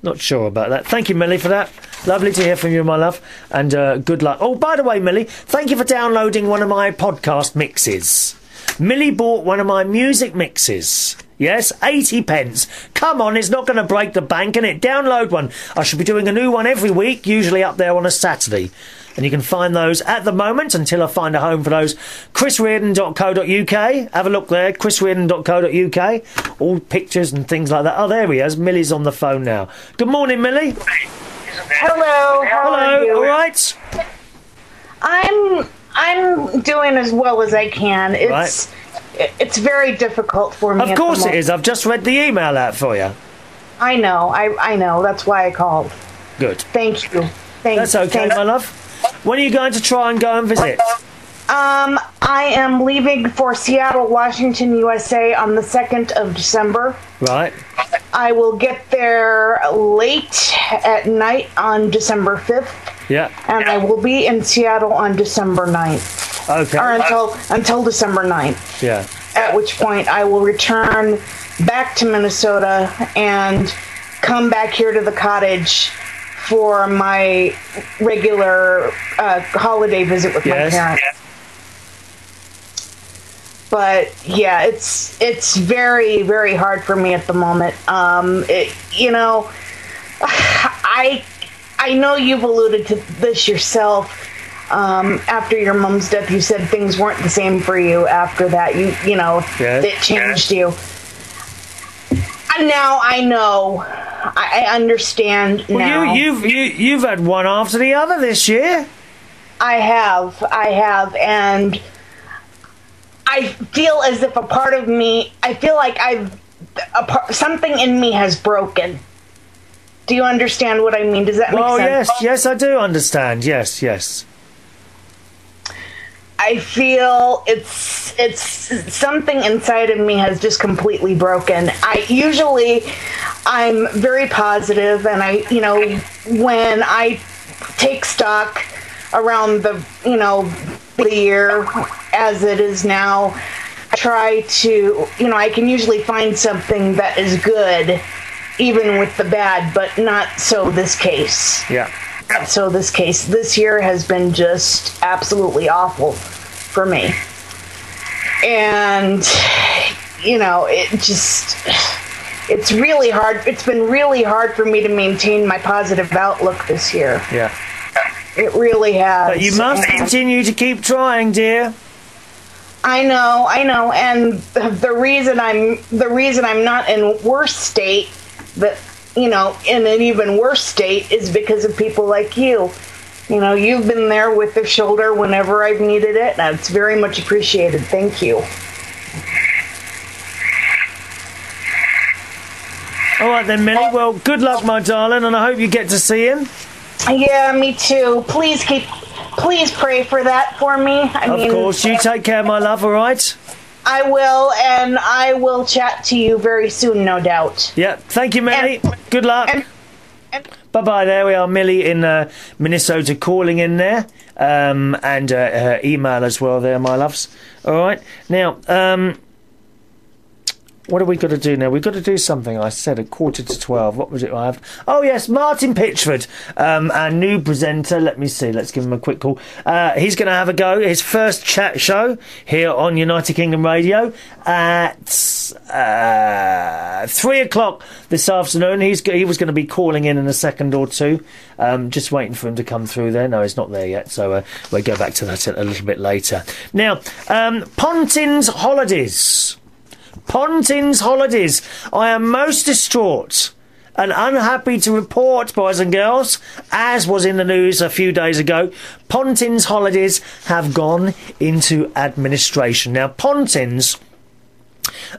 A: Not sure about that. Thank you, Millie, for that. Lovely to hear from you, my love. And good luck. Oh, by the way, Millie, thank you for downloading one of my podcast mixes. Millie bought one of my music mixes. Yes, 80 pence. Come on, it's not going to break the bank, innit? Download one. I should be doing a new one every week, usually up there on a Saturday. And you can find those at the moment, until I find a home for those, chrisreardon.co.uk. Have a look there, chrisreardon.co.uk. All pictures and things like that. Oh, there he is. Millie's on the phone now. Good morning, Millie.
C: Hello. How are you?
A: All right?
C: I'm doing as well as I can. It's very difficult for me.
A: Of course it is. I've just read the email out for you.
C: I know. I know. That's why I called.
A: Good.
C: Thank you.
A: That's okay, my love. When are you going to try and go and visit?
C: I am leaving for Seattle, Washington, USA on the 2nd of December.
A: Right.
C: I will get there late at night on December 5th.
A: Yeah.
C: And I will be in Seattle on December 9th.
A: Okay.
C: Or until December 9th.
A: Yeah.
C: At which point I will return back to Minnesota and come back here to the cottage for my regular holiday visit with my parents. But yeah, it's very, very hard for me at the moment. You know, I know you've alluded to this yourself. After your mom's death, you said things weren't the same for you after that. You know, it changed you. And now I know. I understand now.
A: Well, you've had one after the other this year.
C: I have, and I feel as if a part of me, I feel like something in me has broken. Do you understand what I mean? Does that make sense?
A: Yes, I do understand. Yes.
C: I feel it's something inside of me has just completely broken. I'm very positive, and when I take stock around the year as it is now, I try to, I can usually find something that is good, even with the bad, but not so this case.
A: Yeah.
C: So this year has been just absolutely awful for me. And, it's really hard. It's been really hard for me to maintain my positive outlook this year.
A: Yeah.
C: It really has.
A: But you must continue to keep trying, dear.
C: I know. And the reason I'm not in worse state, in an even worse state, is because of people like you. You know, you've been there with the shoulder whenever I've needed it. And it's very much appreciated. Thank you.
A: All right then, Millie. Well, good luck, my darling, and I hope you get to see him.
C: Yeah, me too. Please pray for that for me.
A: Of course. You take care, my love, all right?
C: I will, and I will chat to you very soon, no doubt.
A: Yeah. Thank you, Millie. Good luck. Bye-bye. There we are, Millie in Minnesota calling in there. And her email as well there, my loves. All right. Now, what have we got to do now? We've got to do something. I said at 11:45. What was it I have? Oh, yes, Martin Pitchford, our new presenter. Let me see. Let's give him a quick call. He's going to have a go. His first chat show here on United Kingdom Radio at 3 o'clock this afternoon. He was going to be calling in a second or two. Just waiting for him to come through there. No, he's not there yet. So we'll go back to that a little bit later. Now, Pontin's Holidays. Pontin's Holidays. I am most distraught and unhappy to report, boys and girls, as was in the news a few days ago, Pontin's Holidays have gone into administration. Now, Pontin's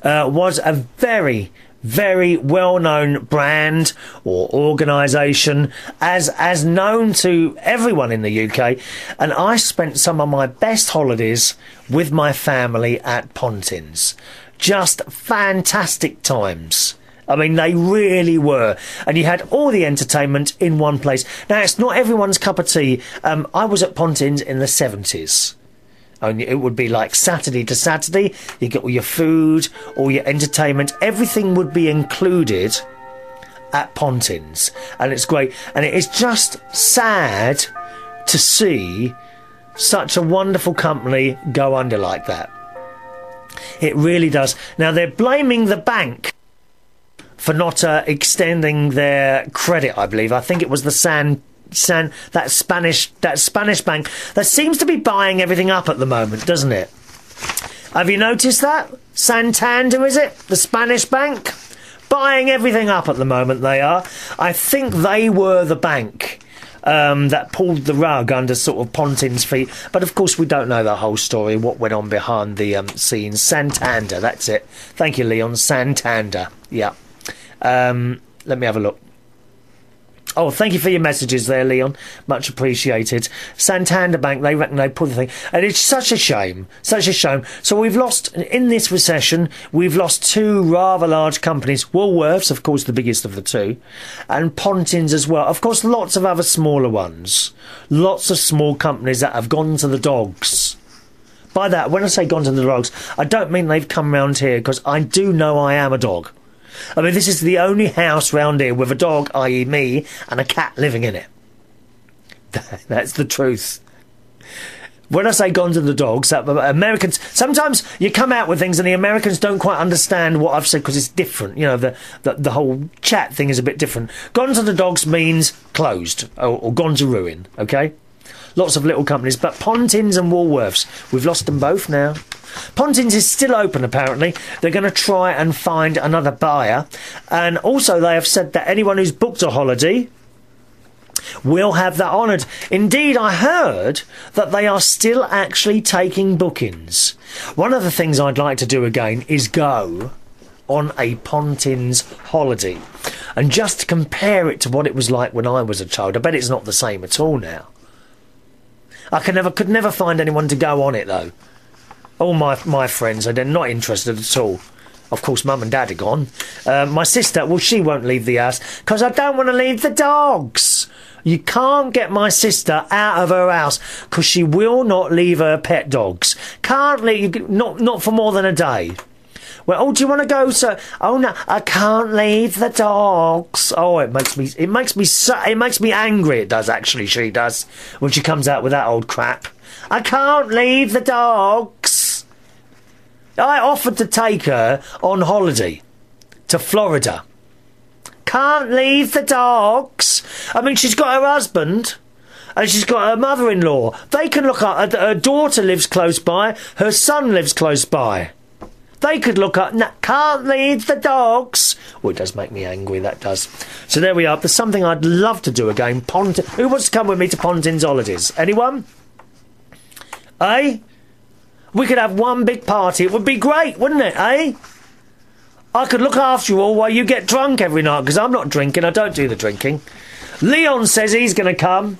A: was a very, very well-known brand or organisation as known to everyone in the UK, and I spent some of my best holidays with my family at Pontin's. Just fantastic times. I mean, they really were. And you had all the entertainment in one place. Now, it's not everyone's cup of tea. I was at Pontin's in the 70s. Only it would be like Saturday to Saturday. You get all your food, all your entertainment. Everything would be included at Pontin's. And it's great. And it is just sad to see such a wonderful company go under like that. It really does. Now, they're blaming the bank for not extending their credit, I believe. I think it was the that Spanish bank that seems to be buying everything up at the moment, doesn't it? Have you noticed that? Santander, is it? The Spanish bank? Buying everything up at the moment, they are. I think they were the bank that pulled the rug under sort of Pontin's feet. But of course we don't know the whole story, what went on behind the scenes. Santander, that's it. Thank you, Leon. Santander. Yeah. Let me have a look. Oh, thank you for your messages there, Leon. Much appreciated. Santander Bank, they reckon they pulled the thing. And it's such a shame. Such a shame. So we've lost, in this recession, we've lost two rather large companies. Woolworths, of course, the biggest of the two. And Pontin's as well. Of course, lots of other smaller ones. Lots of small companies that have gone to the dogs. By that, when I say gone to the dogs, I don't mean they've come round here, because I do know I am a dog. I mean, this is the only house round here with a dog, i.e. me, and a cat living in it. That's the truth. When I say gone to the dogs, Americans... Sometimes you come out with things and the Americans don't quite understand what I've said because it's different. You know, the whole chat thing is a bit different. Gone to the dogs means closed or gone to ruin, OK? Lots of little companies. But Pontin's and Woolworths, we've lost them both now. Pontin's is still open, apparently. They're going to try and find another buyer. And also they have said that anyone who's booked a holiday will have that honoured. Indeed, I heard that they are still actually taking bookings. One of the things I'd like to do again is go on a Pontin's holiday and just compare it to what it was like when I was a child. I bet it's not the same at all now. I could never find anyone to go on it, though. All my friends, they're not interested at all. Of course, Mum and Dad are gone. My sister, well, she won't leave the house because I don't want to leave the dogs. You can't get my sister out of her house because she will not leave her pet dogs. Can't leave, not for more than a day. Well, oh, do you want to go, sir? Oh no, I can't leave the dogs. Oh, it makes me angry. It does actually. She does when she comes out with that old crap. I can't leave the dogs. I offered to take her on holiday to Florida. Can't leave the dogs. I mean, she's got her husband and she's got her mother-in-law. They can look up. Her daughter lives close by. Her son lives close by. They could look up, no, can't lead the dogs. Well, it does make me angry, that does. So there we are. There's something I'd love to do again. Who wants to come with me to Pontin's holidays? Anyone? Eh? We could have one big party. It would be great, wouldn't it, eh? I could look after you all while you get drunk every night, because I'm not drinking. I don't do the drinking. Leon says he's going to come.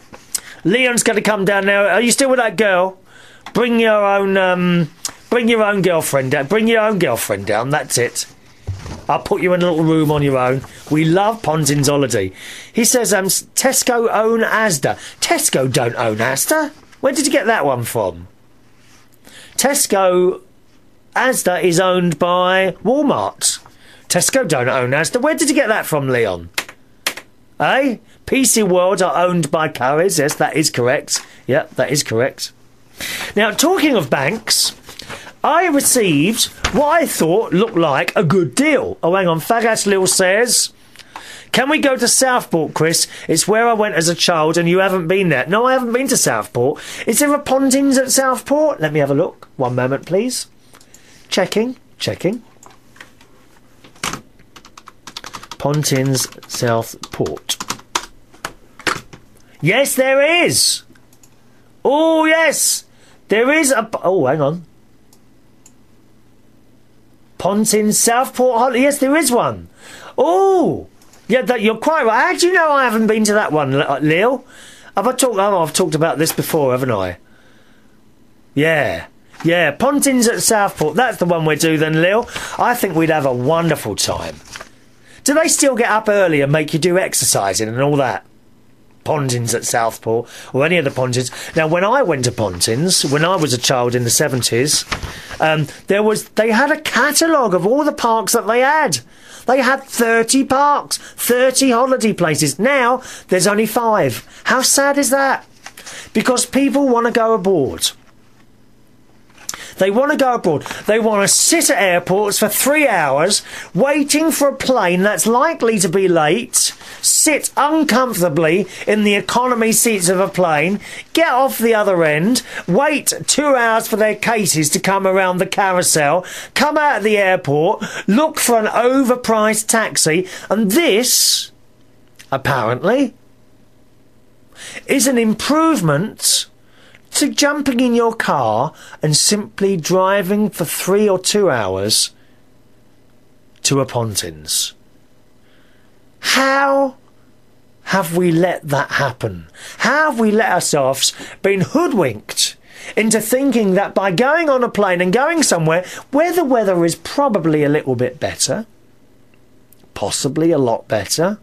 A: Leon's going to come down there. Are you still with that girl? Bring your own girlfriend down. Bring your own girlfriend down. That's it. I'll put you in a little room on your own. We love Pontin's holiday. He says Tesco own Asda. Tesco don't own Asda. Where did you get that one from? Tesco Asda is owned by Walmart. Tesco don't own Asda. Where did you get that from, Leon? Eh? PC World are owned by Currys. Yes, that is correct. Yep, that is correct. Now, talking of banks, I received what I thought looked like a good deal. Oh, hang on. Fag Ash Lil says, can we go to Southport, Chris? It's where I went as a child and you haven't been there. No, I haven't been to Southport. Is there a Pontins at Southport? Let me have a look. One moment, please. Checking. Pontins Southport. Yes, there is. Oh, yes. There is a... Oh, hang on. Pontins Southport holiday. Yes, there is one. Oh, yeah, you're quite right. How do you know I haven't been to that one, Lil? I've talked about this before, haven't I? Yeah, Pontins at Southport. That's the one we're due then, Lil. I think we'd have a wonderful time. Do they still get up early and make you do exercising and all that? Pontins at Southport, or any of the Pontins. Now, when I went to Pontins, when I was a child in the 70s, they had a catalogue of all the parks that they had. They had 30 parks, 30 holiday places. Now, there's only 5. How sad is that? Because people want to go abroad. They want to go abroad. They want to sit at airports for 3 hours, waiting for a plane that's likely to be late, sit uncomfortably in the economy seats of a plane, get off the other end, wait 2 hours for their cases to come around the carousel, come out of the airport, look for an overpriced taxi, and this, apparently, is an improvement to jumping in your car and simply driving for 3 or 2 hours to a Pontins. How have we let that happen? How have we let ourselves been hoodwinked into thinking that by going on a plane and going somewhere where the weather is probably a little bit better, possibly a lot better,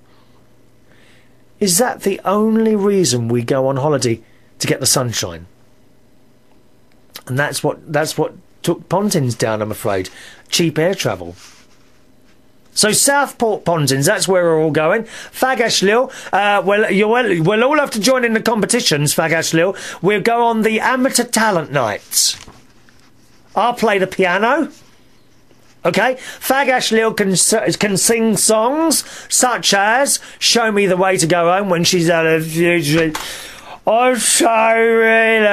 A: is that the only reason we go on holiday, to get the sunshine? And that's what took Pontins down, I'm afraid. Cheap air travel. So Southport Pontins, that's where we're all going. Fag Ash Lil, we'll all have to join in the competitions, Fag Ash Lil. We'll go on the amateur talent nights. I'll play the piano. Okay? Fag Ash Lil can sing songs such as Show Me the Way to Go Home when she's out of... I'm sorry,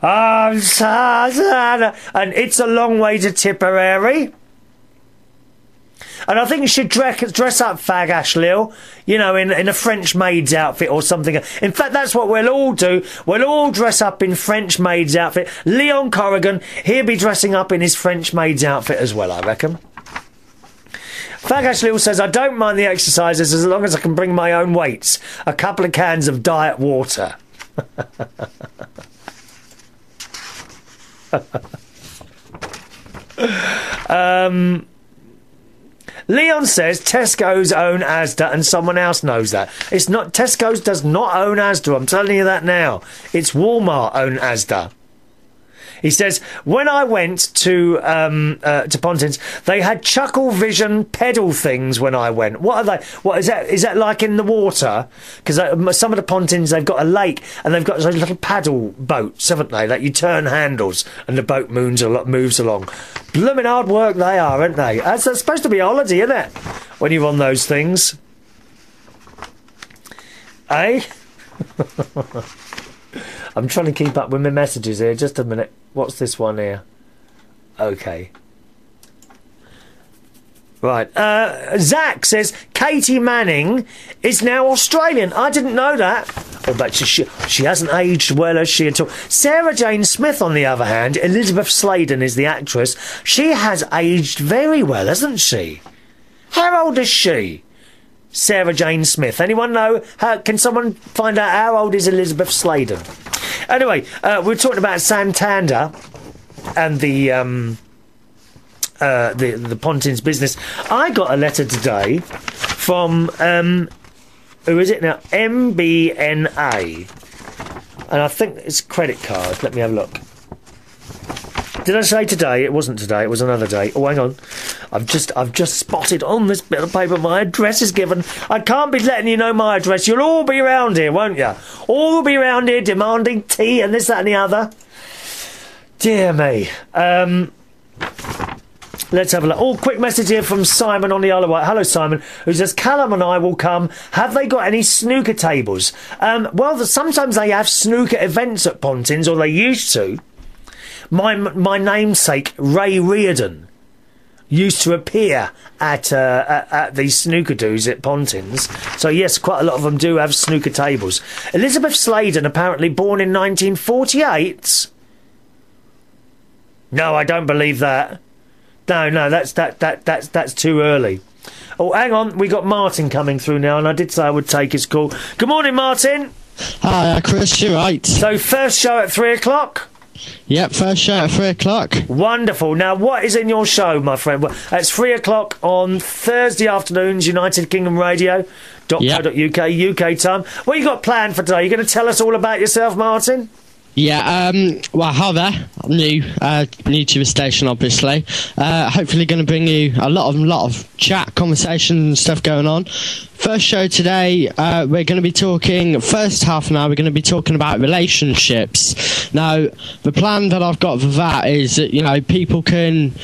A: I'm sorry, and It's a Long Way to Tipperary. And I think you should dress up Fag Ash Lil, you know, in a French maid's outfit or something. In fact, that's what we'll all do. We'll all dress up in French maid's outfit. Leon Corrigan, he'll be dressing up in his French maid's outfit as well, I reckon. Fag Ash Lil says, I don't mind the exercises as long as I can bring my own weights. A couple of cans of diet water. Leon says Tesco's own Asda and someone else knows that. It's not. Tesco's does not own Asda. I'm telling you that now. It's Walmart own Asda. He says, when I went to Pontins, they had Chuckle Vision pedal things when I went. What are they? What is that? Is that like in the water? Because some of the Pontins, they've got a lake and they've got those little paddle boats, haven't they? Like you turn handles and the boat moves along. Blooming hard work they are, aren't they? That's supposed to be a holiday, isn't it? When you're on those things. Eh? I'm trying to keep up with my messages here. Just a minute. What's this one here? Okay. Right. Zach says Katie Manning is now Australian. I didn't know that. Oh, but she hasn't aged well, has she, at all? Sarah Jane Smith, on the other hand, Elizabeth Sladen is the actress. She has aged very well, hasn't she? How old is she? Sarah Jane Smith. Anyone know? Can someone find out how old is Elizabeth Sladen? Anyway, we're talking about Santander and the Pontins business. I got a letter today from who is it now? MBNA, and I think it's credit card. Let me have a look. Did I say today? It wasn't today. It was another day. Oh, hang on. I've just spotted on this bit of paper my address is given. I can't be letting you know my address. You'll all be around here, won't you? All be around here demanding tea and this, that, and the other. Dear me. Let's have a look. Oh, quick message here from Simon on the Isle of Wight. Hello, Simon, who says, Callum and I will come. Have they got any snooker tables? Well, sometimes they have snooker events at Pontins, or they used to. My namesake, Ray Reardon, used to appear at these snooker doos at Pontins. So, yes, quite a lot of them do have snooker tables. Elizabeth Sladen, apparently born in 1948. No, I don't believe that. No, that's too early. Oh, hang on, we got Martin coming through now, and I did say I would take his call. Good morning, Martin.
D: Hi, Chris, you're right.
A: So, first show at 3 o'clock?
D: Yep, first show at 3 o'clock.
A: Wonderful. Now, what is in your show, my friend? Well, it's 3 o'clock on Thursday afternoons, United Kingdom Radio.co.uk, UK time. What you got planned for today? You going to tell us all about yourself, Martin?
D: Yeah, well, hi there. I'm new to the station, obviously. Hopefully going to bring you a lot of chat, conversation and stuff going on. First show today, we're going to be talking, first half an hour, we're going to be talking about relationships. Now, the plan that I've got for that is that, you know, people can,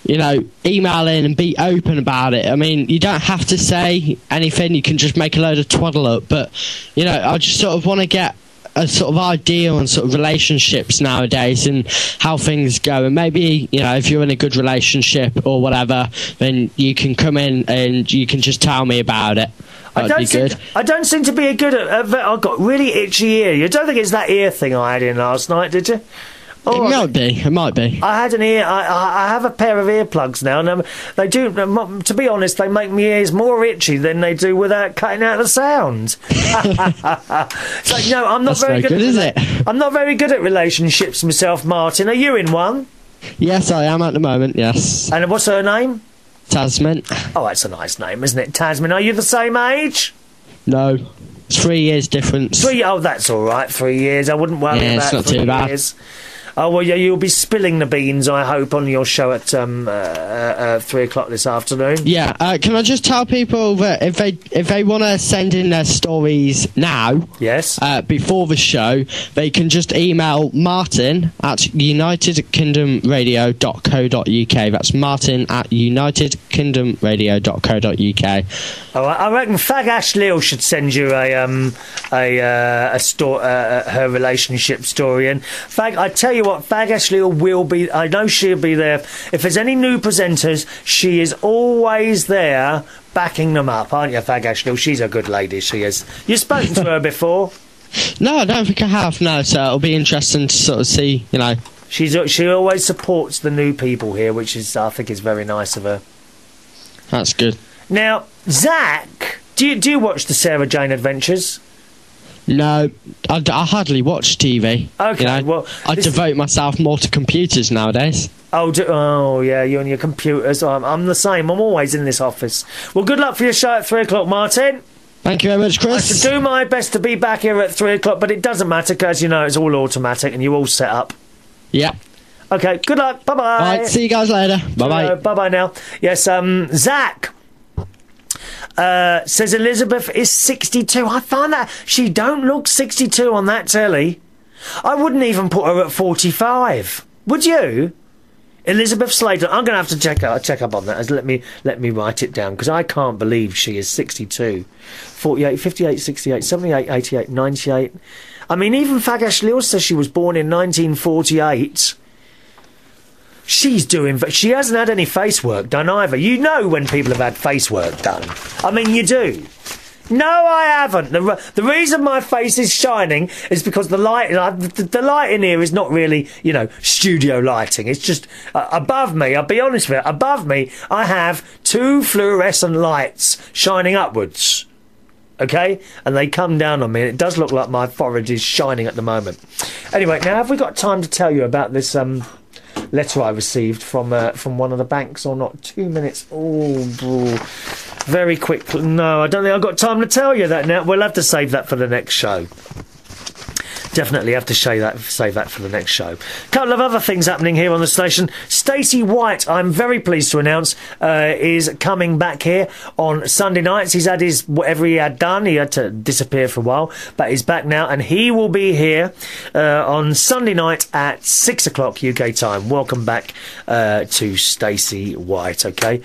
D: you know, email in and be open about it. I mean, you don't have to say anything, you can just make a load of twaddle up, but, you know, I just sort of want to get a sort of idea on sort of relationships nowadays and how things go, and maybe, you know, if you're in a good relationship or whatever, then you can come in and you can just tell me about it. I don't seem to be a good at I've got really itchy ear. You don't think it's that ear thing I had in last night, did you? Oh, it might be.
A: I had an ear. I have a pair of earplugs now, and they do. To be honest, they make my ears more itchy than they do without cutting out the sound. So no, I'm not very good. Is it? I'm not very good at relationships myself, Martin. Are you in one?
D: Yes, I am at the moment. Yes.
A: And what's her name?
D: Tasman.
A: Oh, that's a nice name, isn't it, Tasman? Are you the same age?
D: No, it's 3 years difference.
A: Oh, that's all right. 3 years. I wouldn't worry about
D: it's not
A: 3
D: too bad.
A: years. Oh, well, yeah, you'll be spilling the beans, I hope, on your show at 3 o'clock this afternoon. Yeah,
D: can I just tell people that if they want to send in their stories now,
A: yes,
D: before the show, they can just email Martin at unitedkingdomradio.co.uk. That's Martin at unitedkingdomradio.co.uk.
A: Oh, I reckon Fag Ash Lil should send you her relationship story. And Fag, I tell you what, Fag Ash Lil will be. I know she'll be there. If there's any new presenters, she is always there backing them up, aren't you, Fag Ash Lil? She's a good lady. She is. You've spoken to her before?
D: No, I don't think I have. No, so it'll be interesting to sort of see. You know,
A: she always supports the new people here, which is, I think, is very nice of her.
D: That's good.
A: Now, Zach, do you watch the Sarah Jane Adventures?
D: No, I hardly watch TV.
A: Okay,
D: you know?
A: well,
D: I devote myself more to computers nowadays.
A: Oh, yeah, you and your computers. I'm the same. I'm always in this office. Well, good luck for your show at 3 o'clock, Martin.
D: Thank you very much, Chris.
A: I should do my best to be back here at 3 o'clock, but it doesn't matter because, you know, it's all automatic and you're all set up.
D: Yeah.
A: Okay, good luck. Bye-bye.
D: All right, see you guys later. Bye-bye.
A: Bye-bye now. Yes, Zach says Elizabeth is 62. I find that she don't look 62 on that telly. I wouldn't even put her at 45. Would you? Elizabeth Sladen. I'm going to have to check up on that. Let me write it down, because I can't believe she is 62. 48, 58, 68, 78, 88, 98. I mean, even Fag Ash Lil says she was born in 1948. She hasn't had any face work done either. You know when people have had face work done. I mean, you do. No, I haven't. The reason my face is shining is because the light in here is not really, you know, studio lighting. It's just above me. I'll be honest with you. Above me, I have 2 fluorescent lights shining upwards. Okay? And they come down on me, and it does look like my forehead is shining at the moment. Anyway, now have we got time to tell you about this letter I received from one of the banks or not? 2 minutes. Oh, very quick. No, I don't think I've got time to tell you that now. We'll have to save that for the next show. Definitely have to save that for the next show. A couple of other things happening here on the station. Stacey White, I'm very pleased to announce, is coming back here on Sunday nights. He's had his whatever he had done. He had to disappear for a while, but he's back now, and he will be here on Sunday night at 6 o'clock UK time. Welcome back to Stacey White. Okay.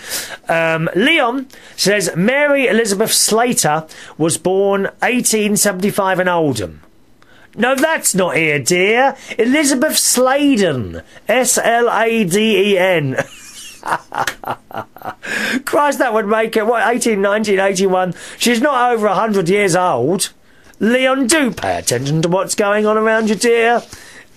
A: Leon says Mary Elizabeth Slater was born 1875 in Oldham. No, that's not here, dear. Elizabeth Sladen. S-L-A-D-E-N. Christ, that would make it, what, 1981? She's not over 100 years old. Leon, do pay attention to what's going on around you, dear.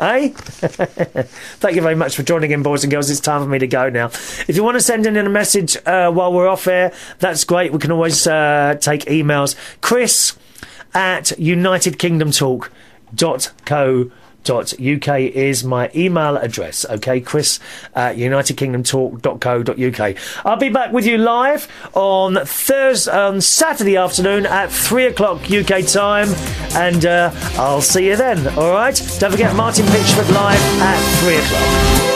A: Eh? Thank you very much for joining in, boys and girls. It's time for me to go now. If you want to send in a message while we're off air, that's great. We can always take emails. Chris@UnitedKingdomTalk.co.uk is my email address. Okay, Chris@UnitedKingdomTalk.co.uk. I'll be back with you live on Saturday afternoon at 3 o'clock UK time, and I'll see you then. All right. Don't forget Martin Pitchford live at 3 o'clock.